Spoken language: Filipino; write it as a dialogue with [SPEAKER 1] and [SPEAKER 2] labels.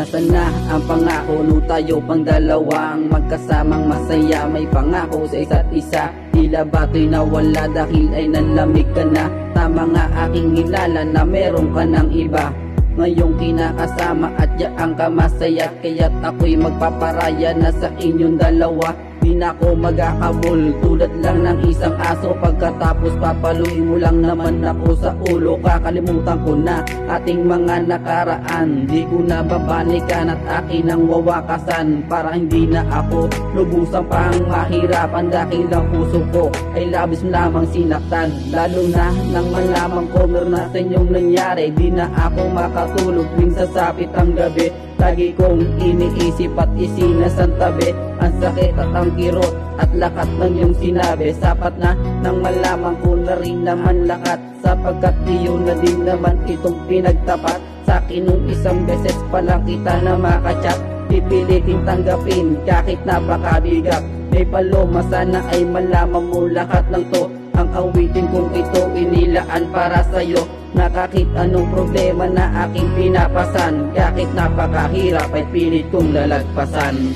[SPEAKER 1] Nasaan na ang pangako nung tayo pang dalawang magkasamang masaya, may pangako sa isa't isa. Tila bato'y nawala dahil ay nanlamig ka na. Tama nga aking hinala na meron ka ng iba. Ngayong kinakasama at yaang ka masaya, kaya't ako'y magpaparaya na sa inyong dalawa. Di na ako magkakabol tulad lang ng isang aso. Pagkatapos papaluin mo lang naman ako sa ulo. Kakalimutan ko na ating mga nakaraan. Di ko na babalikan at akin ang wawakasan. Para hindi na ako lubusan pang mahirapan dahil ang puso ko ay labis lamang sinaktan. Lalo na nang malaman ko meron na sa inyong nangyari. Di na ako makatulog tuwing sasapit ang gabi. Lagi kong iniisip at isinasantabi ang sakit at ang kirot at lakat ng iyong sinabi. Sapat na nang malaman ko na rin naman lakat, sapagkat iyo na din naman itong pinagtapat sa akin nung isang beses pa lang kita na makachat. Pipilitin tanggapin kahit napakabigat. May paloma, sana ay malaman mo lahat ng to. Ang awitin kong ito inilaan para sa'yo, na kahit anong problema na aking pinapasan, kahit napakahirap ay pilit kong lalagpasan.